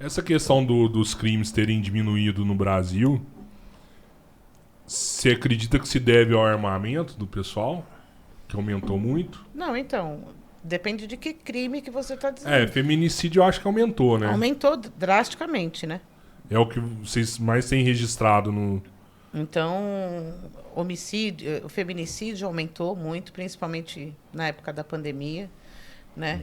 Essa questão dos crimes terem diminuído no Brasil, você acredita que se deve ao armamento do pessoal? Que aumentou muito? Não, então, depende de que crime que você está dizendo. Feminicídio eu acho que aumentou, né? Aumentou drasticamente, né? É o que vocês mais têm registrado no... Então, homicídio, o feminicídio aumentou muito, principalmente na época da pandemia, né?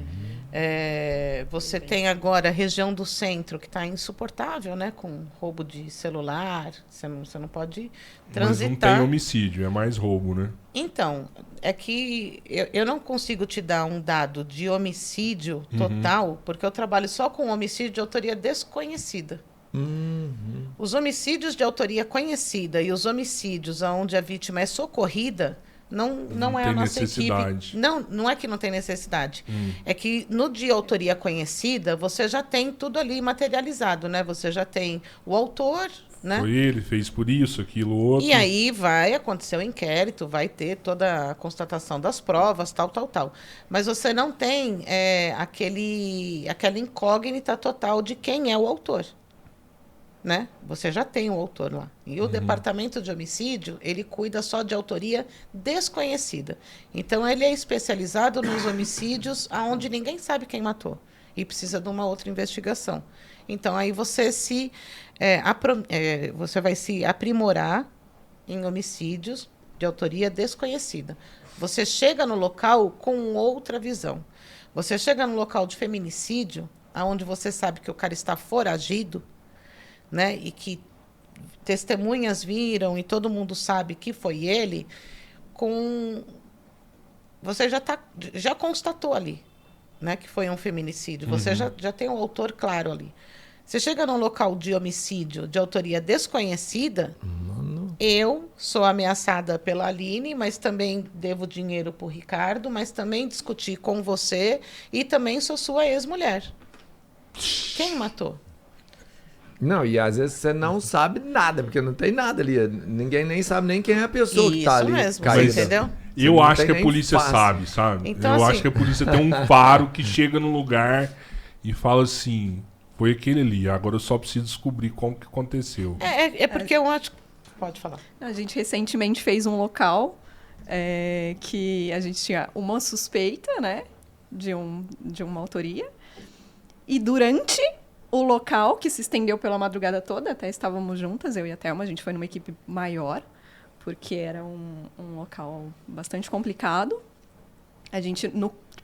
Você tem agora a região do centro que está insuportável, né? Com roubo de celular, você não pode transitar. Mas não tem homicídio, é mais roubo, né? Então, é que eu não consigo te dar um dado de homicídio total, porque eu trabalho só com homicídio de autoria desconhecida. Os homicídios de autoria conhecida e os homicídios onde a vítima é socorrida, não é a nossa equipe. Não é que não tem necessidade. É que no de autoria conhecida, você já tem tudo ali materializado, né? Você já tem o autor, né? Foi ele, fez por isso, aquilo, outro. E aí vai acontecer o inquérito, vai ter toda a constatação das provas, tal. Mas você não tem aquela incógnita total de quem é o autor. Né? Você já tem o autor lá. E o departamento de homicídio, ele cuida só de autoria desconhecida. Então, ele é especializado nos homicídios onde ninguém sabe quem matou. E precisa de uma outra investigação. Então, aí você você vai se aprimorar em homicídios de autoria desconhecida. Você chega no local com outra visão. Você chega no local de feminicídio, onde você sabe que o cara está foragido, né? E que testemunhas viram e todo mundo sabe que foi ele, você já constatou ali, né, que foi um feminicídio. Você já tem o autor claro ali. Você chega num local de homicídio de autoria desconhecida, eu sou ameaçada pela Aline, mas também devo dinheiro para o Ricardo, mas também discuti com você e também sou sua ex-mulher. Quem matou? Não, e às vezes você não sabe nada, porque não tem nada ali. Ninguém nem sabe nem quem é a pessoa que tá ali. Isso mesmo, caída. entendeu? Eu acho que a polícia sabe, sabe? Então, eu assim, acho que a polícia tem um faro que chega no lugar e fala assim, foi aquele ali, agora eu só preciso descobrir como que aconteceu. É porque eu acho... Pode falar. A gente recentemente fez um local que a gente tinha uma suspeita, né, de uma autoria. E durante o local, que se estendeu pela madrugada toda, até estávamos juntas, eu e a Thelma, a gente foi numa equipe maior, porque era um local bastante complicado. A gente,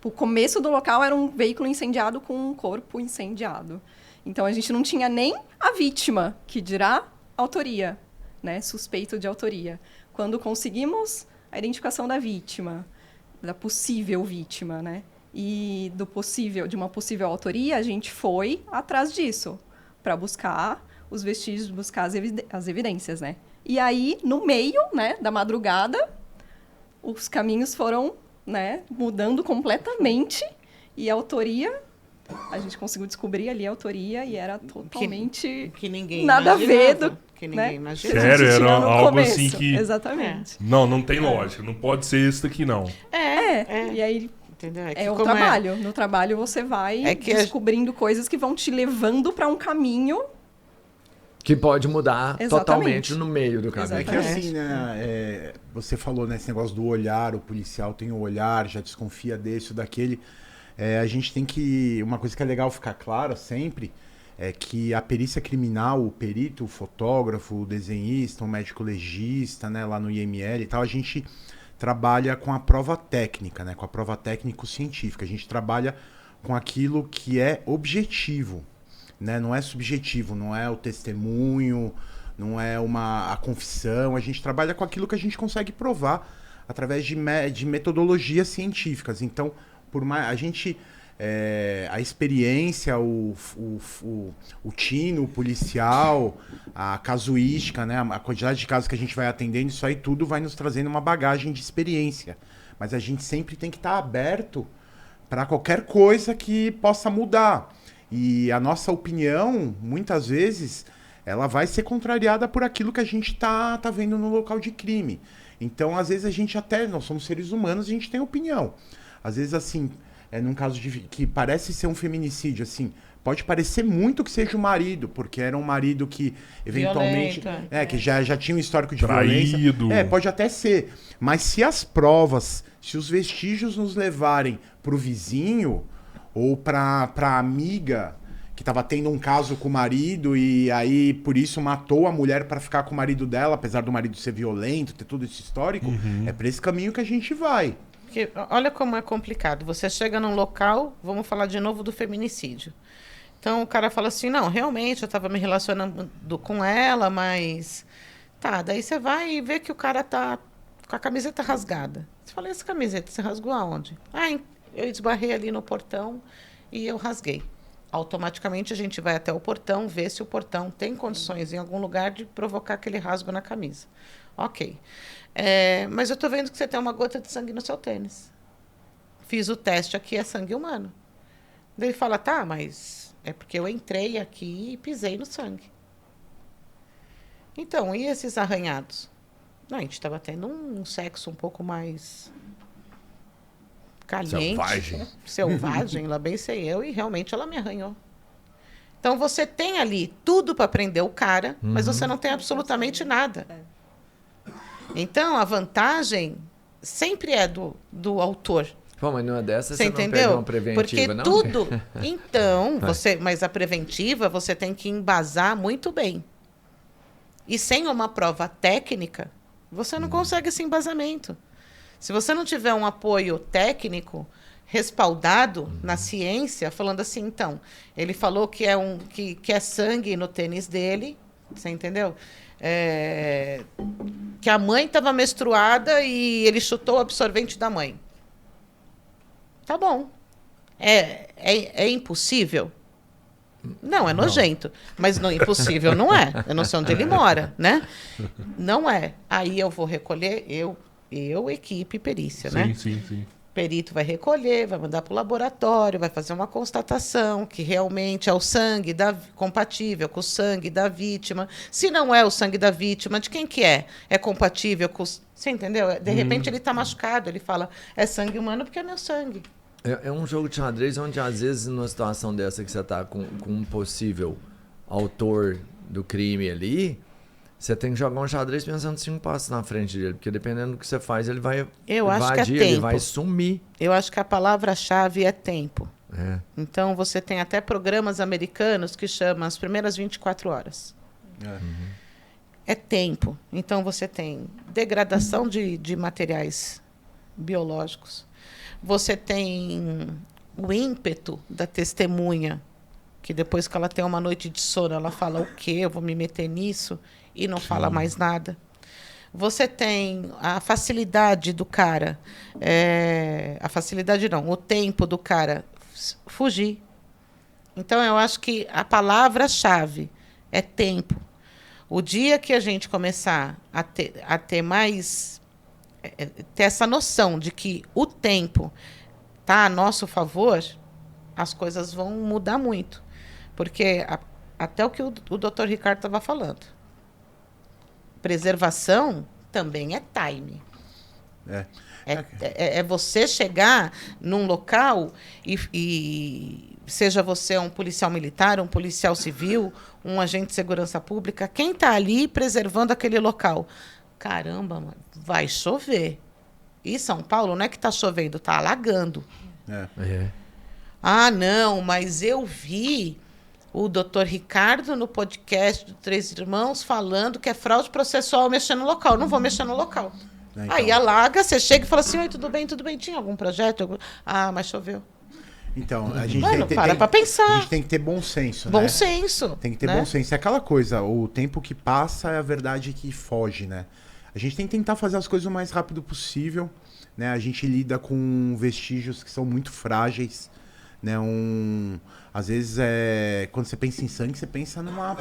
o começo do local era um veículo incendiado com um corpo incendiado. Então, a gente não tinha nem a vítima, que dirá autoria, né? Suspeito de autoria. Quando conseguimos a identificação da vítima, da possível vítima, né? E de uma possível autoria, a gente foi atrás disso, para buscar os vestígios, buscar as evidências, né? E aí, no meio, né, da madrugada, os caminhos foram, né, mudando completamente, e a autoria, a gente conseguiu descobrir ali a autoria, e era totalmente que ninguém nada a ver imaginava, do que ninguém né? imaginava. Sério, era no algo começo. assim que... Exatamente. Não tem lógica, não pode ser esse daqui, não. E aí... Entendeu? É o trabalho. No trabalho você vai descobrindo coisas que vão te levando para um caminho que pode mudar Exatamente. Totalmente no meio do caminho. É que assim, né? Você falou nesse negócio do olhar, o policial tem o olhar, já desconfia desse ou daquele. A gente tem que... Uma coisa que é legal ficar clara sempre é que a perícia criminal, o perito, o fotógrafo, o desenhista, o médico legista, né, lá no IML e tal, a gente trabalha com a prova técnica, né? Com a prova técnico-científica. A gente trabalha com aquilo que é objetivo, né? Não é subjetivo, não é o testemunho, não é a confissão. A gente trabalha com aquilo que a gente consegue provar através de metodologias científicas. Então, por mais a gente... a experiência, o tino policial, a casuística, né? A quantidade de casos que a gente vai atendendo, isso aí tudo vai nos trazendo uma bagagem de experiência. Mas a gente sempre tem que estar aberto para qualquer coisa que possa mudar. E a nossa opinião, muitas vezes, ela vai ser contrariada por aquilo que a gente tá vendo no local de crime. Então, às vezes, nós somos seres humanos, a gente tem opinião. Às vezes, assim... num caso que parece ser um feminicídio, assim, pode parecer muito que seja o marido, porque era um marido que eventualmente Violento, que já tinha um histórico de Traído. violência. Pode até ser. Mas se as provas, se os vestígios nos levarem pro vizinho ou pra amiga que tava tendo um caso com o marido e aí por isso matou a mulher para ficar com o marido dela, apesar do marido ser violento, ter todo esse histórico, é pra esse caminho que a gente vai. Porque, olha como é complicado. Você chega num local, vamos falar de novo do feminicídio. Então o cara fala assim, não, realmente eu estava me relacionando com ela, mas... Tá, daí você vai e vê que o cara tá com a camiseta rasgada. Você fala, essa camiseta você rasgou aonde? Eu esbarrei ali no portão e eu rasguei. Automaticamente a gente vai até o portão, vê se o portão tem condições em algum lugar de provocar aquele rasgo na camisa. Ok. Mas eu tô vendo que você tem uma gota de sangue no seu tênis. Fiz o teste aqui, é sangue humano. Daí ele fala, tá, mas é porque eu entrei aqui e pisei no sangue. Então, e esses arranhados? Não, a gente estava tendo um sexo um pouco mais caliente. Selvagem, lá bem sei eu, e realmente ela me arranhou. Então você tem ali tudo para prender o cara, mas você não tem absolutamente nada. Então a vantagem sempre é do autor. Pô, mas numa dessas Você não entendeu? pega uma preventiva, Porque não? tudo. Então, mas a preventiva você tem que embasar muito bem. E sem uma prova técnica, você não consegue esse embasamento. Se você não tiver um apoio técnico respaldado na ciência, falando assim, então, ele falou que é sangue no tênis dele, você entendeu? Que a mãe estava menstruada e ele chutou o absorvente da mãe. Tá bom. É impossível? Não, é nojento. Mas não, impossível não é. Eu não sei onde ele mora, né? Não é. Aí eu vou recolher, equipe perícia, né? Sim. Perito vai recolher, vai mandar para o laboratório, vai fazer uma constatação que realmente é o sangue compatível com o sangue da vítima. Se não é o sangue da vítima, de quem que é? É compatível com... Você entendeu? De repente ele está machucado, ele fala, é sangue humano porque é meu sangue. É um jogo de xadrez onde, às vezes, numa situação dessa que você está com um possível autor do crime ali, você tem que jogar um xadrez pensando 5 passos na frente dele, porque dependendo do que você faz, ele vai invadir, ele vai sumir. Eu acho que a palavra-chave é tempo. Então, você tem até programas americanos que chamam as primeiras 24 horas. É tempo. Então, você tem degradação de materiais biológicos. Você tem o ímpeto da testemunha, que depois que ela tem uma noite de sono, ela fala o quê? Eu vou me meter nisso? E não fala mais nada. Você tem a facilidade do cara, a facilidade não, o tempo do cara fugir. Então, eu acho que a palavra-chave é tempo. O dia que a gente começar a ter mais... ter essa noção de que o tempo está a nosso favor, as coisas vão mudar muito. Porque até o que o Dr. Ricardo estava falando. Preservação também é time. É você chegar num local e seja você um policial militar, um policial civil, um agente de segurança pública, quem está ali preservando aquele local? Caramba, mano, vai chover. E São Paulo não é que está chovendo, está alagando. Ah, não, mas eu vi o Dr. Ricardo no podcast do Três Irmãos falando que é fraude processual mexer no local. Eu não vou mexer no local. Então. Aí alaga, você chega e fala assim, oi, tudo bem? Tinha algum projeto? Ah, mas choveu. Então, a gente Mano, para pensar. A gente tem que ter bom senso, Bom né? senso. Tem que ter né? bom senso. É aquela coisa, o tempo que passa é a verdade que foge, né? A gente tem que tentar fazer as coisas o mais rápido possível, né? A gente lida com vestígios que são muito frágeis, né? Às vezes, quando você pensa em sangue, você pensa numa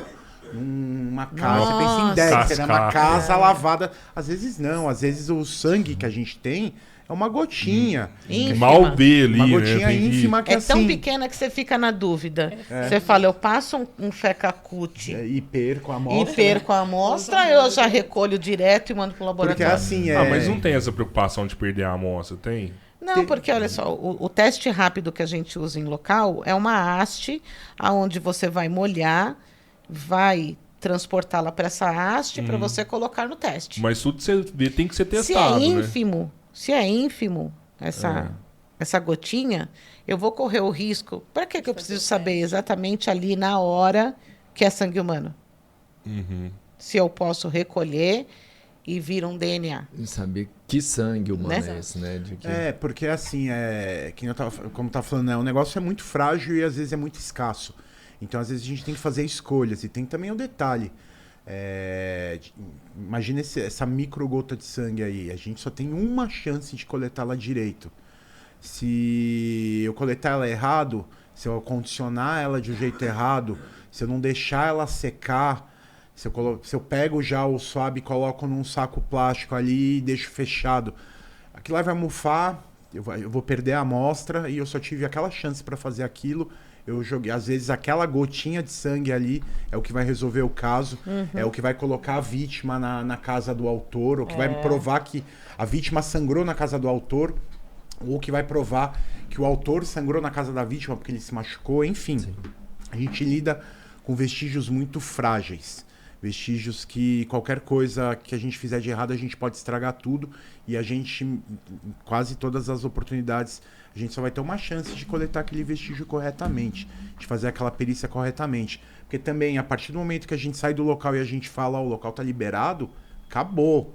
casa, você pensa em 10, você numa casa lavada. Às vezes não, às vezes o sangue que a gente tem é uma gotinha. Mal dele, uma gotinha ínfima que É assim... tão pequena que você fica na dúvida. Você fala, eu passo um fecacute E perco a e amostra. perco a amostra, eu já recolho direto e mando pro Porque laboratório. assim, Ah, mas não tem essa preocupação de perder a amostra, tem? Não, porque olha só, o teste rápido que a gente usa em local é uma haste aonde você vai molhar, vai transportá-la para essa haste para você colocar no teste. Mas tudo que você vê tem que ser Se testado, é né? ínfimo, essa gotinha, eu vou correr o risco. Para que eu preciso saber exatamente ali na hora que é sangue humano? Se eu posso recolher e vir um DNA. E saber que sangue humano Né? é esse, né? De que... Porque assim, que eu tava, como tá falando, né, o negócio é muito frágil e às vezes é muito escasso. Então, às vezes, a gente tem que fazer escolhas. E tem também o detalhe. Imagina essa micro gota de sangue aí. A gente só tem uma chance de coletá-la direito. Se eu coletar ela errado, se eu condicionar ela de um jeito errado, se eu não deixar ela secar, se eu pego já o swab e coloco num saco plástico ali e deixo fechado, aquilo lá vai mofar, eu vou perder a amostra e eu só tive aquela chance para fazer aquilo. Eu joguei, às vezes aquela gotinha de sangue ali é o que vai resolver o caso, é o que vai colocar a vítima na casa do autor, ou que vai provar que a vítima sangrou na casa do autor, ou que vai provar que o autor sangrou na casa da vítima porque ele se machucou, enfim. Sim. A gente lida com vestígios muito frágeis. Vestígios que qualquer coisa que a gente fizer de errado, a gente pode estragar tudo. E a gente, quase todas as oportunidades, a gente só vai ter uma chance de coletar aquele vestígio corretamente, de fazer aquela perícia corretamente. Porque também, a partir do momento que a gente sai do local e a gente fala, o local tá liberado, acabou.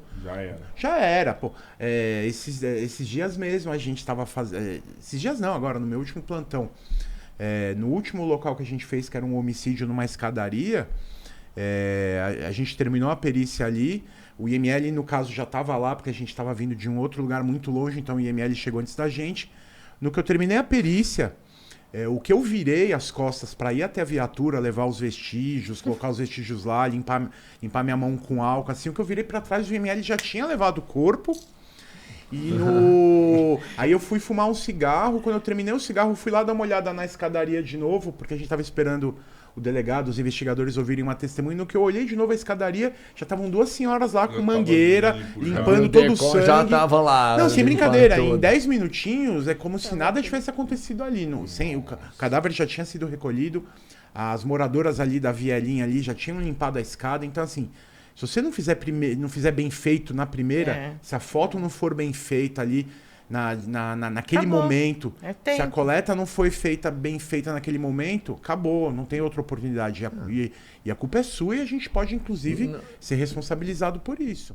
Já era, pô. Esses dias mesmo a gente tava fazendo... esses dias não, agora, no meu último plantão. No último local que a gente fez, que era um homicídio numa escadaria... a gente terminou a perícia ali, o IML no caso já estava lá, porque a gente estava vindo de um outro lugar muito longe, então o IML chegou antes da gente. No que eu terminei a perícia, o que eu virei as costas para ir até a viatura, levar os vestígios, colocar os vestígios lá, limpar minha mão com álcool, assim, o que eu virei para trás, o IML já tinha levado o corpo. E aí eu fui fumar um cigarro, quando eu terminei o cigarro, eu fui lá dar uma olhada na escadaria de novo, porque a gente estava esperando o delegado, os investigadores ouvirem uma testemunha. No que eu olhei de novo a escadaria, já estavam duas senhoras lá com mangueira, limpando todo o sangue. Já tava lá. Não, sem brincadeira. Em 10 minutinhos, é como se nada tivesse acontecido ali. O cadáver já tinha sido recolhido, as moradoras ali da vielinha ali já tinham limpado a escada. Então, assim, se você não fizer bem feito na primeira, se a foto não for bem feita ali, naquele acabou. Momento, se a tempo. coleta não foi bem feita naquele momento, acabou, não tem outra oportunidade. E a culpa é sua e a gente pode, inclusive, ser responsabilizado por isso.